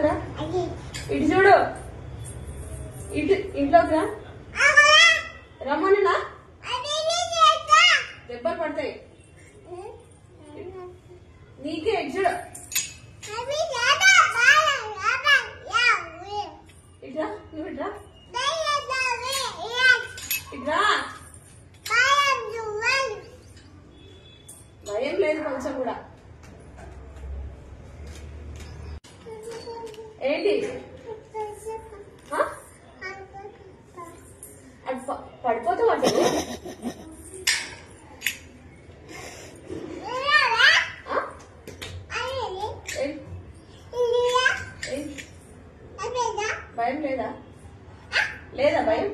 ఇంట్లోకి రా, ఇటు చూడు, ఇటు ఇంట్లోకి రా. రమ్మన్నా దెబ్బలు పడతాయి నీకే. ఇటు చూడు, ఇట్రా, నువ్వు ఇట్రా, ఇట్రా. భయం లేదు కొంచెం కూడా. ఏంటి పడిపోతావు అసలు. భయం లేదా? లేదా భయం?